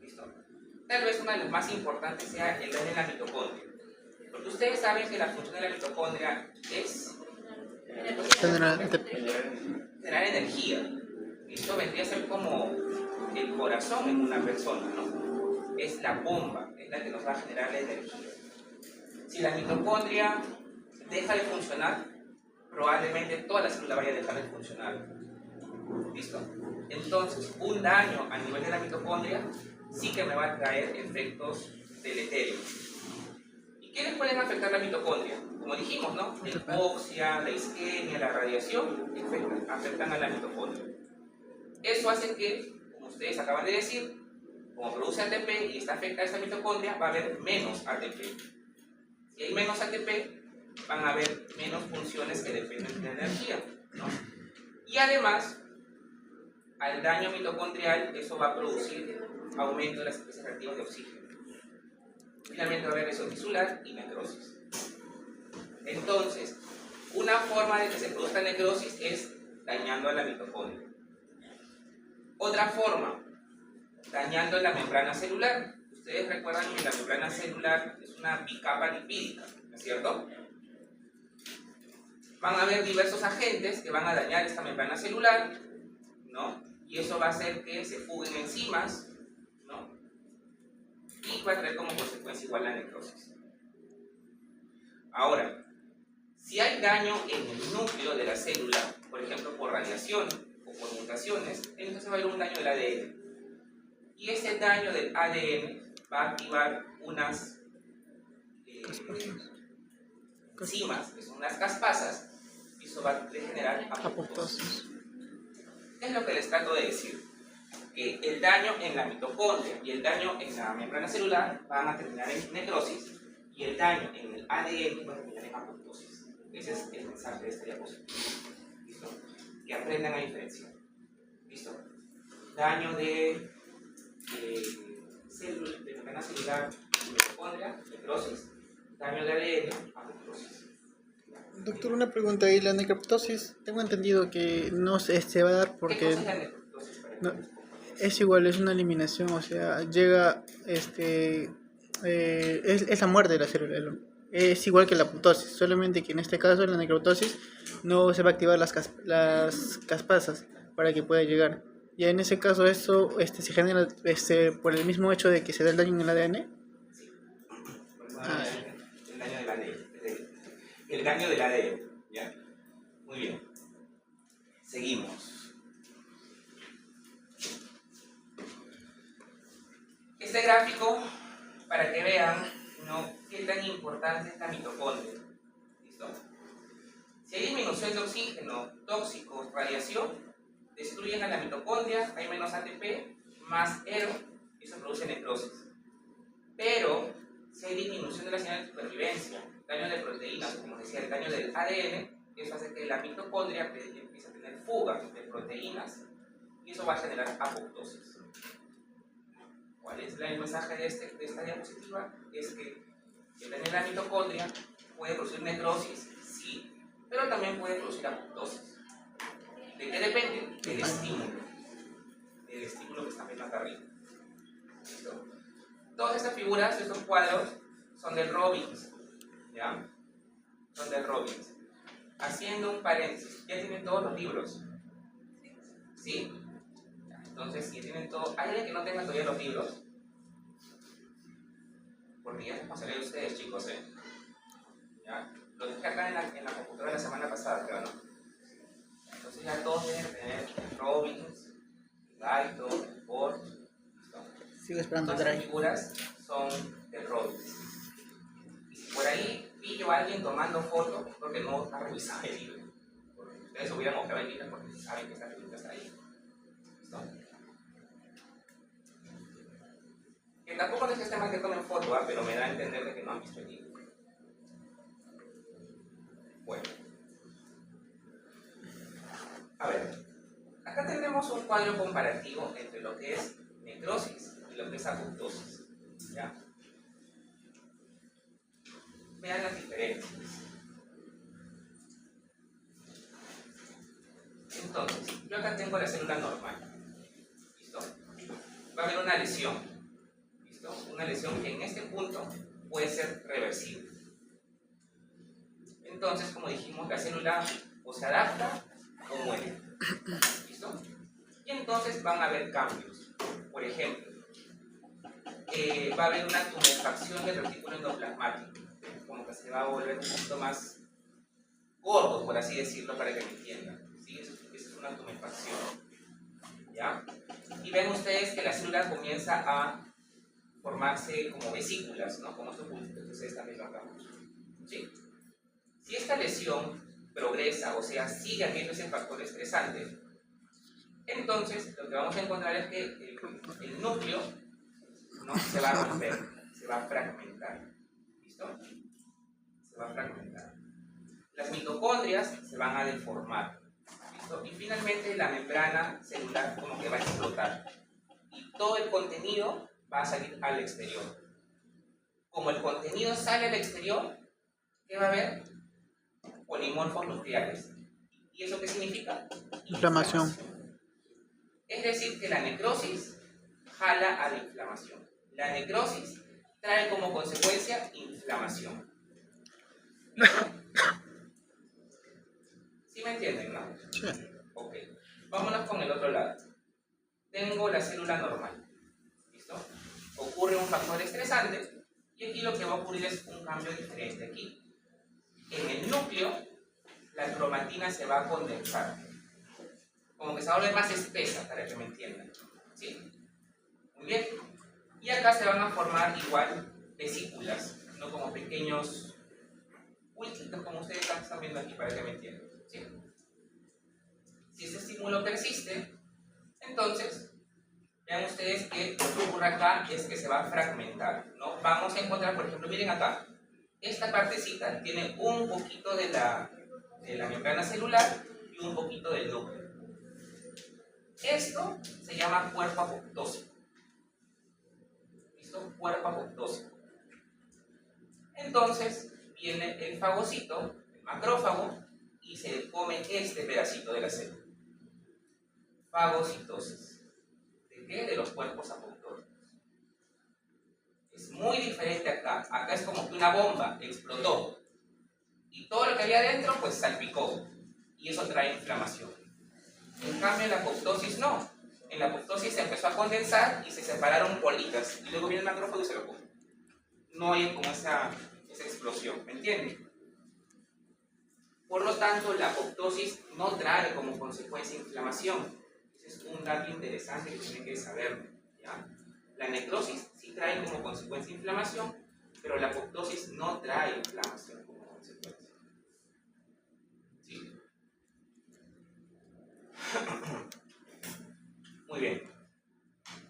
Speaker 1: ¿Listo? Tal vez una de las más importantes sea el daño en la mitocondria, porque ustedes saben que la función de la mitocondria es generar energía. Esto vendría a ser como el corazón en una persona, ¿no? Es la bomba, es la que nos va a generar la energía. Si la mitocondria deja de funcionar, probablemente toda la célula vaya a dejar de funcionar. ¿Listo? Entonces, un daño a nivel de la mitocondria sí que me va a traer efectos deleterios. ¿Y qué pueden afectar la mitocondria? Como dijimos, ¿no? La hipoxia, la isquemia, la radiación afectan a la mitocondria. Eso hace que, como ustedes acaban de decir, como produce ATP y está afectada esta mitocondria, va a haber menos ATP. Si hay menos ATP, van a haber menos funciones que dependen de la energía, ¿no? Y además, al daño mitocondrial, eso va a producir aumento de las especies reactivas de oxígeno. Finalmente va a haber lesión tisular y necrosis. Entonces, una forma de que se produzca necrosis es dañando a la mitocondria. Otra forma, dañando la membrana celular. Ustedes recuerdan que la membrana celular es una bicapa lipídica, ¿no es cierto? Van a haber diversos agentes que van a dañar esta membrana celular, ¿no? Y eso va a hacer que se fuguen enzimas, ¿no? Y va a traer como consecuencia igual la necrosis. Ahora, si hay daño en el núcleo de la célula, por ejemplo por radiación o por mutaciones, entonces va a haber un daño del ADN. Y ese daño del ADN va a activar unas enzimas, que son unas caspasas, y eso va a generar apoptosis. ¿Qué es lo que les trato de decir? Que el daño en la mitocondria y el daño en la membrana celular van a terminar en necrosis y el daño en el ADN va a terminar en apoptosis. Ese es el mensaje de esta diapositiva. ¿Listo? Que aprendan a diferenciar. ¿Listo? Daño de membrana celular y mitocondria, necrosis. Daño de ADN, apoptosis.
Speaker 2: Doctor, una pregunta ahí, la necroptosis, tengo entendido que no se va a dar porque
Speaker 1: ¿Qué cosa es la necroptosis?
Speaker 2: no, es igual, es una eliminación, o sea, llega, es la muerte de la célula, es igual que la apoptosis, solamente que en este caso, en la necroptosis, no se va a activar las caspasas para que pueda llegar. Y en ese caso, eso se genera por el mismo hecho de que se da el daño en el ADN.
Speaker 1: El daño del ADN. El daño del ADN. ¿Ya? Muy bien. Seguimos. Este gráfico, para que vean, ¿no?, qué tan importante es la mitocondria. ¿Listo? Si hay disminución de oxígeno, tóxicos, radiación, destruyen a la mitocondria, hay menos ATP, más ERO, y eso produce necrosis. Pero, si hay disminución de la señal de supervivencia, daño de proteínas, como decía, el daño del ADN, eso hace que la mitocondria empiece a tener fuga de proteínas y eso va a generar apoptosis. ¿Cuál es el mensaje de esta diapositiva? Es que el daño de la mitocondria puede producir necrosis, sí, pero también puede producir apoptosis. ¿De qué depende? Del estímulo que están viendo acá arriba. ¿Listo? Todas estas figuras, estos cuadros, son del Robbins, ¿ya? Son del Robbins. Haciendo un paréntesis, ¿ya tienen todos los libros? ¿Sí? Entonces, si tienen todo, ¿hay alguien que no tenga todavía los libros? Porque ya es responsabilidad de ustedes, chicos, ¿eh? ¿Ya? Lo dejé acá en la computadora la semana pasada, creo, ¿no? Entonces ya todos deben tener Robbins, Guyton, Ford.
Speaker 2: Sigo esperando
Speaker 1: Todas las
Speaker 2: Drive.
Speaker 1: figuras son de Robbins. Y si por ahí pillo a alguien tomando fotos, es porque no ha revisado el libro. Porque ustedes hubieran mojado el libro porque saben que esta figura está ahí. ¿Listo? Que tampoco es que esté mal que tomen foto, pero me da a entender de que no han visto el libro. Bueno. A ver. Acá tendremos un cuadro comparativo entre lo que es necrosis y lo que es apoptosis. ¿Ya? Vean las diferencias. Entonces, yo acá tengo la célula normal. ¿Listo? Va a haber una lesión. ¿Listo? Una lesión que en este punto puede ser reversible. Entonces, como dijimos, la célula o se adapta o muere. ¿Listo? Y entonces van a haber cambios. Por ejemplo, va a haber una tumefacción del retículo endoplasmático. Como que se va a volver un poquito más gordo, por así decirlo, para que me entiendan. ¿Sí? Eso es una tumefacción. ¿Ya? Y ven ustedes que la célula comienza a formarse como vesículas, ¿no? Como estos puntitos que ustedes también lo acabamos. ¿Sí? Si esta lesión progresa, o sea, sigue habiendo ese factor estresante, entonces lo que vamos a encontrar es que el núcleo, ¿no?, se va a romper, se va a fragmentar. ¿Listo? Se va a fragmentar. Las mitocondrias se van a deformar. ¿Listo? Y finalmente la membrana celular como que va a explotar. Y todo el contenido va a salir al exterior. Como el contenido sale al exterior, ¿qué va a haber? Polimorfos nucleares. ¿Y eso qué significa?
Speaker 2: Inflamación.
Speaker 1: Es decir, que la necrosis jala a la inflamación. La necrosis trae como consecuencia inflamación. ¿Sí me entienden, no?
Speaker 2: Sí.
Speaker 1: Ok. Vámonos con el otro lado. Tengo la célula normal. ¿Listo? Ocurre un factor estresante y aquí lo que va a ocurrir es un cambio diferente. Aquí, en el núcleo, la cromatina se va a condensar. Como que se va a volver más espesa, para que me entiendan. ¿Sí? Muy bien. Y acá se van a formar igual vesículas, no como pequeños huequitos, como ustedes están viendo aquí, para que me entiendan. ¿Sí? Si ese estímulo persiste, entonces, vean ustedes que lo que ocurre acá es que se va a fragmentar, ¿no? Vamos a encontrar, por ejemplo, miren acá, esta partecita tiene un poquito de la membrana celular y un poquito del núcleo. Esto se llama cuerpo apoptósico. ¿Listo? Cuerpo apoptósico. Entonces viene el fagocito, el macrófago, y se come este pedacito de la célula. Fagocitosis. ¿De qué? De los cuerpos apoptóticos. Es muy diferente acá. Acá es como que una bomba explotó. Y todo lo que había adentro, pues salpicó. Y eso trae inflamación. En cambio, en la apoptosis no. En la apoptosis se empezó a condensar y se separaron bolitas. Y luego viene el macrófago y se lo come. No hay como esa explosión. ¿Me entienden? Por lo tanto, la apoptosis no trae como consecuencia inflamación. Ese es un dato interesante que tienen que saber. ¿Ya? La necrosis sí trae como consecuencia inflamación, pero la apoptosis no trae inflamación como consecuencia. ¿Sí? Muy bien.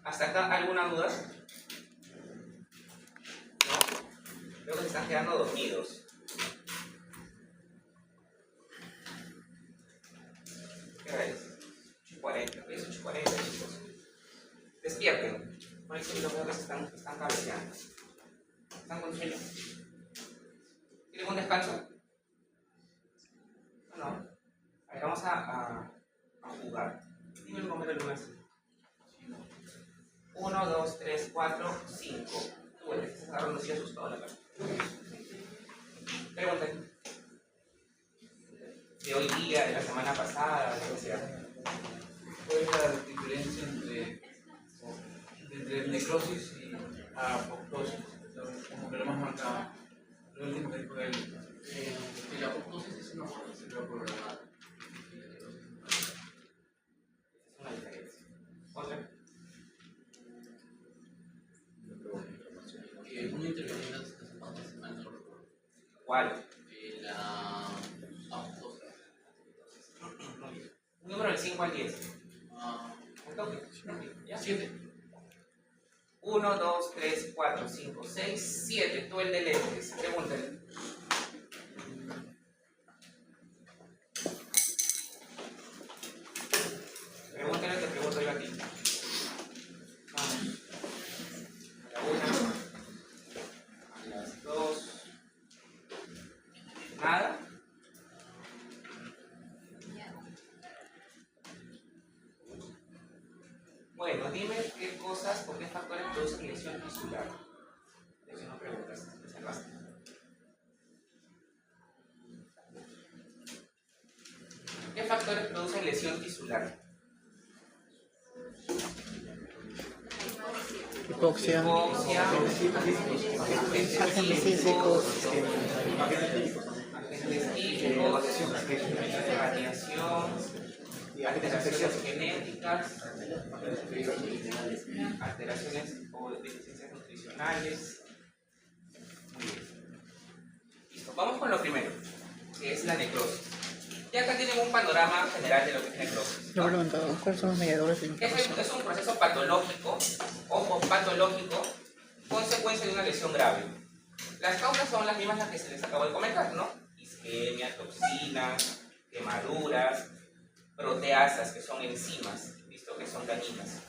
Speaker 1: ¿Hasta acá alguna duda? ¿No? Creo que se están quedando dormidos. ¿Qué hora es? 8:40. ¿Qué es 8:40, chicos? Despierten. Por eso yo veo que se están cabeceando. ¿Están con sueño? ¿Tienen un descanso? No. A ver, vamos a jugar. Dime el número del lunes. 1, 2, 3, 4, 5. Bueno, se agarrando así asustado la cara. Pregunten. De hoy día, de la semana pasada, lo que sea.
Speaker 4: ¿Cuál es la diferencia entre necrosis y apoptosis? Como que lo más marcado. Lo último que dijo él.
Speaker 3: Que la apoptosis es una muerte celular programada.
Speaker 1: Es una diferencia. ¿Otra?
Speaker 3: Una intervención hace cuántas semanas, no recuerdo.
Speaker 1: ¿Cuál?
Speaker 3: La apoptosis.
Speaker 1: Un número del 5 al 10. toque. ¿Ya? 7. 1, 2, 3, 4, 5, 6, 7. Tú el de lentes. Pregúntale. Pregúntale, te pregunto yo a ti. Vamos. A la 1. A las 2. ¿Nada? Bueno, dime qué cosas o qué factores producen lesión tisular. De eso no preguntas, te salvaste. ¿Qué factores producen lesión tisular?
Speaker 2: Hipoxia.
Speaker 1: Agentes físicos, radiación, alteraciones genéticas, alteraciones o deficiencias nutricionales. Muy bien. Listo, vamos con lo primero, que es la necrosis. Ya acá tienen un panorama general de lo que es necrosis,
Speaker 2: Yo me he
Speaker 1: ¿no?
Speaker 2: preguntado, ¿cuáles son los mediadores de inflamación?
Speaker 1: Es un proceso patológico, ojo, patológico, consecuencia de una lesión grave. Las causas son las mismas las que se les acabó de comentar, ¿no? Isquemia, toxinas, quemaduras, proteasas, que son enzimas, ¿listo? Que son dañinas.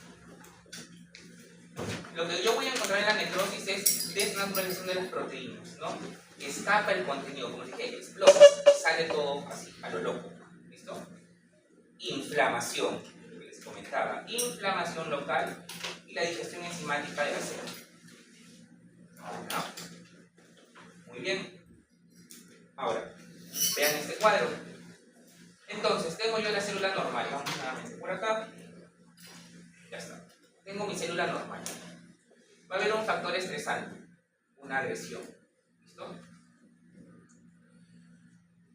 Speaker 1: Lo que yo voy a encontrar en la necrosis es desnaturalización de las proteínas, ¿no? Escapa el contenido, como dije, explota, sale todo así, a lo loco, ¿listo? Inflamación, lo que les comentaba, inflamación local y la digestión enzimática de la célula. ¿No? Muy bien. Ahora, vean este cuadro. Entonces, tengo yo la célula normal. Vamos nuevamente por acá. Ya está. Tengo mi célula normal. Va a haber un factor estresante, una agresión. ¿Listo?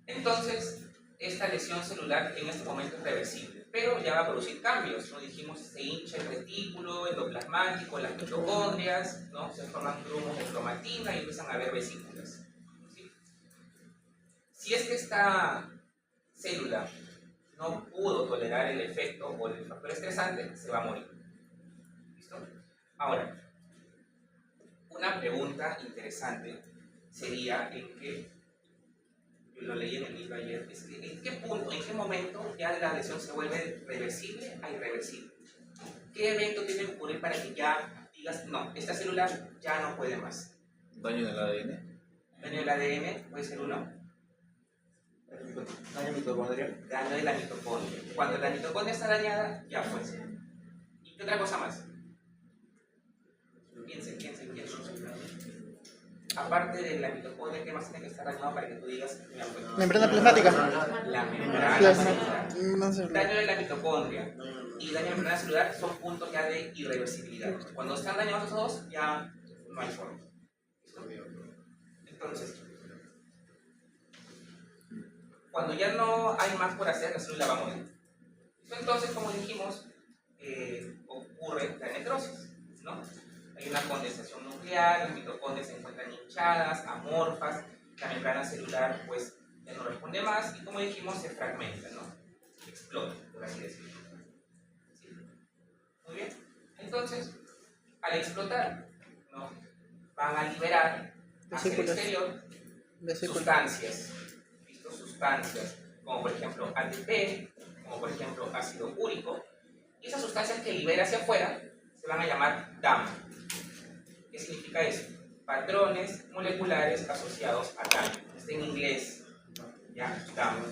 Speaker 1: Entonces, esta lesión celular en este momento es reversible, pero ya va a producir cambios, ¿no? Dijimos, se hincha el retículo endoplasmático, las mitocondrias, ¿no? Se forman grumos de cromatina y empiezan a haber vesículas, ¿sí? Si es que esta célula no pudo tolerar el efecto o el factor estresante, se va a morir. ¿Listo? Ahora, una pregunta interesante sería en que, yo lo leí en el libro ayer, es que en qué punto, en qué momento ya la lesión se vuelve reversible a irreversible. ¿Qué evento tiene que ocurrir para que ya digas, no, esta célula ya no puede más?
Speaker 3: Daño en el ADN.
Speaker 1: Daño del ADN puede ser uno.
Speaker 3: Daño mitocondrial.
Speaker 1: Daño de la mitocondria. Cuando la mitocondria está dañada, ya fue. ¿Y qué otra cosa más? Piensen. Aparte de la mitocondria, ¿qué más tiene que estar dañado para que tú digas, ya fue?
Speaker 2: Membrana plasmática.
Speaker 1: La membrana celular.
Speaker 2: No sé.
Speaker 1: Daño de la mitocondria y daño de la membrana celular son puntos ya de irreversibilidad. Cuando están dañados esos dos, ya no hay forma. ¿Listo? Entonces, cuando ya no hay más por hacer, la célula va a morir. Entonces, como dijimos, ocurre la necrosis, ¿no? Hay una condensación nuclear, las mitocondrias se encuentran hinchadas, amorfas, la membrana celular pues ya no responde más y, como dijimos, se fragmenta, ¿no? Explota, por así decirlo. ¿Sí? Muy bien. Entonces, al explotar, ¿no? Van a liberar hacia el exterior sustancias, ¿listo? Sustancias como por ejemplo ATP, como por ejemplo ácido úrico, y esas sustancias que libera hacia afuera se van a llamar DAM. ¿Qué significa eso? Patrones moleculares asociados a daño. Está en inglés, ¿ya? DAM.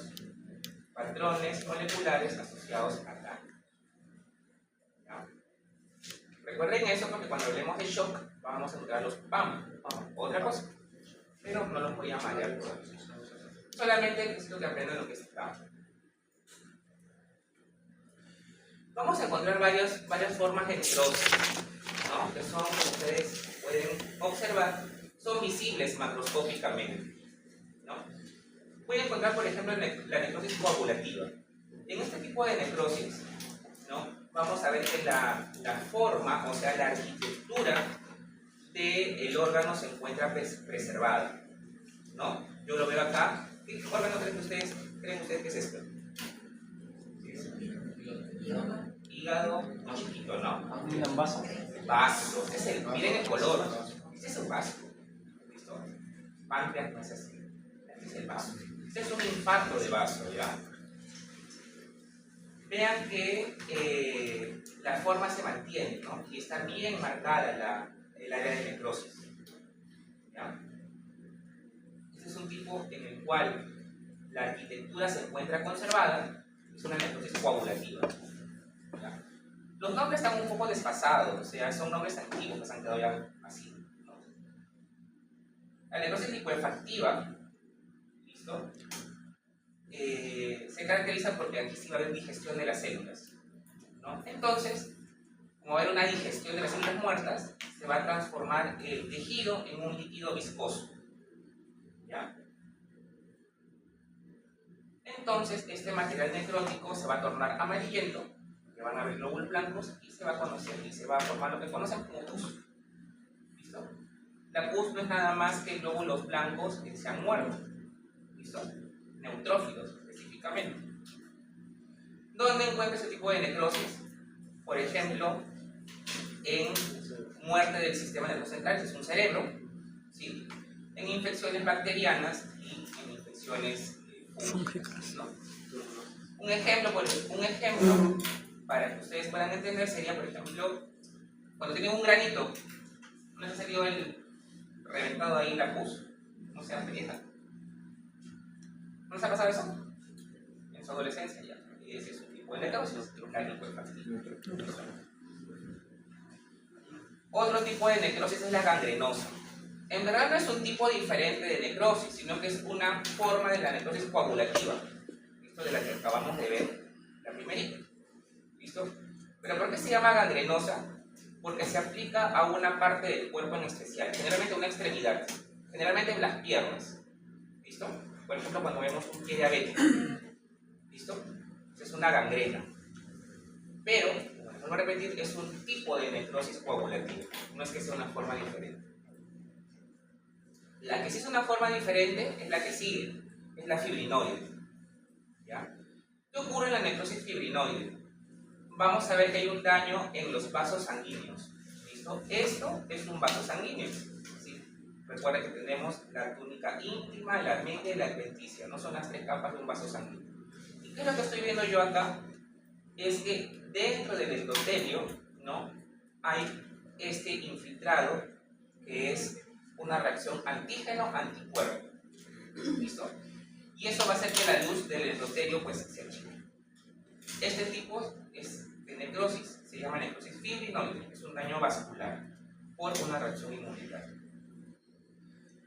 Speaker 1: Patrones moleculares asociados a daño. ¿Ya? Recuerden eso porque cuando hablemos de shock vamos a encontrar los PAM, otra cosa, pero no los voy a marear todos. Solamente necesito que aprendan lo que es DAM. Vamos a encontrar varias formas de necrosis, ¿no? Que son, como ustedes pueden observar, son visibles macroscópicamente, ¿no? Voy a encontrar, por ejemplo, la necrosis coagulativa. En este tipo de necrosis, ¿no? Vamos a ver que la forma, o sea, la arquitectura del órgano se encuentra preservada, ¿no? Yo lo veo acá. ¿Qué órgano creen ustedes que es esto? Hígado. hígado muy chiquito, ¿no?
Speaker 3: Un vaso.
Speaker 1: Vaso. Miren el color. Este es un vaso. ¿Listo? Páncreas no es así. Este es el vaso. Este es un infarto de vaso, ¿ya? Vean que la forma se mantiene, ¿no? Y está bien marcada el área de necrosis. ¿Ya? Este es un tipo en el cual la arquitectura se encuentra conservada, es una necrosis coagulativa. ¿Ya? Los nombres están un poco desfasados, o sea, son nombres antiguos que se han quedado ya así, ¿no? La necrosis licuefactiva, ¿listo? Se caracteriza porque aquí sí va a haber digestión de las células, ¿no? Entonces, como va a haber una digestión de las células muertas, se va a transformar el tejido en un líquido viscoso, ¿ya? Entonces, este material necrótico se va a tornar amarillento, que van a haber glóbulos blancos y se va a conocer y se va a formar lo que conocen como pus. ¿Listo? La pus no es nada más que glóbulos blancos que se han muerto. ¿Listo? Neutrófilos, específicamente. ¿Dónde encuentra ese tipo de necrosis? Por ejemplo, en muerte del sistema nervioso central, que es un cerebro, ¿sí? En infecciones bacterianas y en infecciones fúngicas, ¿no? Un ejemplo para que ustedes puedan entender sería, por ejemplo, cuando tienen un granito, ¿no les ha salido el reventado ahí la pus? ¿No se aprieta? ¿No les ha pasado eso? En su adolescencia ya. Ese es un tipo de necrosis, la licuefactiva. Otro tipo de necrosis es la gangrenosa. En verdad no es un tipo diferente de necrosis, sino que es una forma de la necrosis coagulativa. Esto de la que acabamos de ver, la primerita. ¿Listo? ¿Pero por qué se llama gangrenosa? Porque se aplica a una parte del cuerpo en especial, generalmente a una extremidad, generalmente en las piernas. ¿Listo? Por ejemplo, cuando vemos un pie diabético. ¿Listo? Es una gangrena. Pero, como vuelvo a repetir, es un tipo de necrosis coagulativa, no es que sea una forma diferente. La que sí es una forma diferente es la que sigue, es la fibrinoide. ¿Ya? ¿Qué ocurre en la necrosis fibrinoide? Vamos a ver que hay un daño en los vasos sanguíneos. ¿Listo? Esto es un vaso sanguíneo. ¿Sí? Recuerda que tenemos la túnica íntima, la media y la adventicia, no son las tres capas de un vaso sanguíneo. ¿Y qué es lo que estoy viendo yo acá? Es que dentro del endotelio, ¿no? Hay este infiltrado que es una reacción antígeno-anticuerpo. ¿Listo? Y eso va a hacer que la luz del endotelio pues se achique. Este tipo de necrosis se llama necrosis fibrinoide, es un daño vascular por una reacción inmunitaria.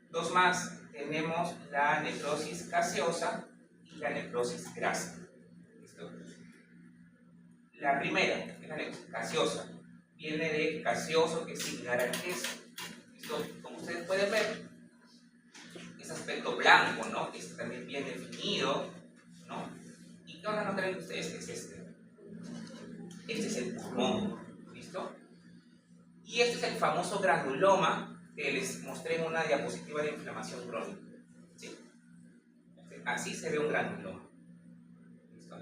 Speaker 1: Dos más, tenemos la necrosis gaseosa y la necrosis grasa. ¿Listo? La primera, que es la necrosis gaseosa, viene de gaseoso, que es similar al queso. ¿Listo? Como ustedes pueden ver, ese aspecto blanco, ¿no? Que está también bien definido, ¿no? ¿Y qué van a notar ustedes? Es este. Este es el pulmón, ¿listo? Y este es el famoso granuloma que les mostré en una diapositiva de inflamación crónica. ¿Sí? Así se ve un granuloma. ¿Listo?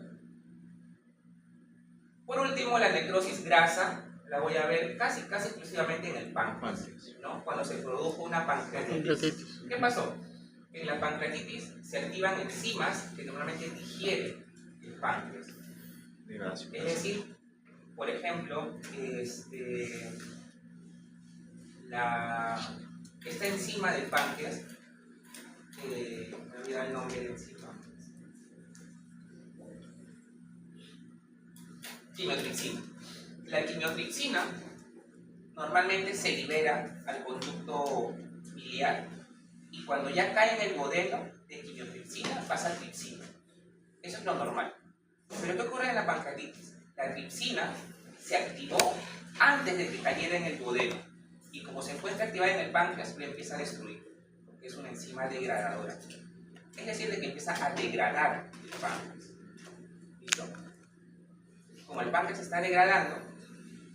Speaker 1: Por último, la necrosis grasa la voy a ver casi exclusivamente en el páncreas, ¿no? Cuando se produjo una pancreatitis. ¿Qué pasó? En la pancreatitis se activan enzimas que normalmente digieren el páncreas. Es decir, por ejemplo, esta enzima del páncreas, me olvidé el nombre de la enzima, quimiotripsina. La quimiotripsina normalmente se libera al conducto biliar y cuando ya cae en el modelo de quimiotripsina pasa a tripsina. Eso es lo normal. Pero ¿qué ocurre en la pancreatitis? La tripsina se activó antes de que cayera en el duodeno y como se encuentra activada en el páncreas, lo empieza a destruir, porque es una enzima degradadora. Es decir, de que empieza a degradar el páncreas. ¿Listo? Como el páncreas se está degradando,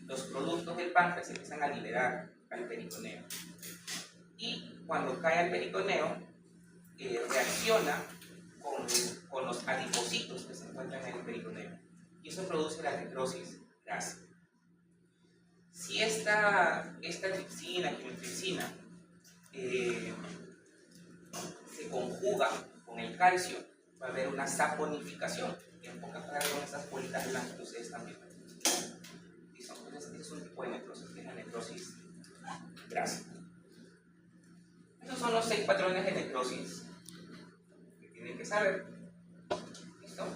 Speaker 1: los productos del páncreas se empiezan a liberar al peritoneo. Y cuando cae al peritoneo, reacciona con los adipocitos que se encuentran en el peritoneo. Y eso produce la necrosis grasa. Si esta tripsina, quimotripsina, se conjuga con el calcio, va a haber una saponificación. En pocas palabras, son estas bolitas blancas que ustedes también ven. ¿Listo? Entonces, este es un tipo de necrosis, que es la necrosis grasa. Estos son los 6 patrones de necrosis que tienen que saber. ¿Listo?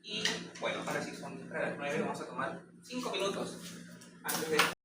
Speaker 1: Y bueno, ahora sí son para las 9, vamos a tomar 5 minutos antes de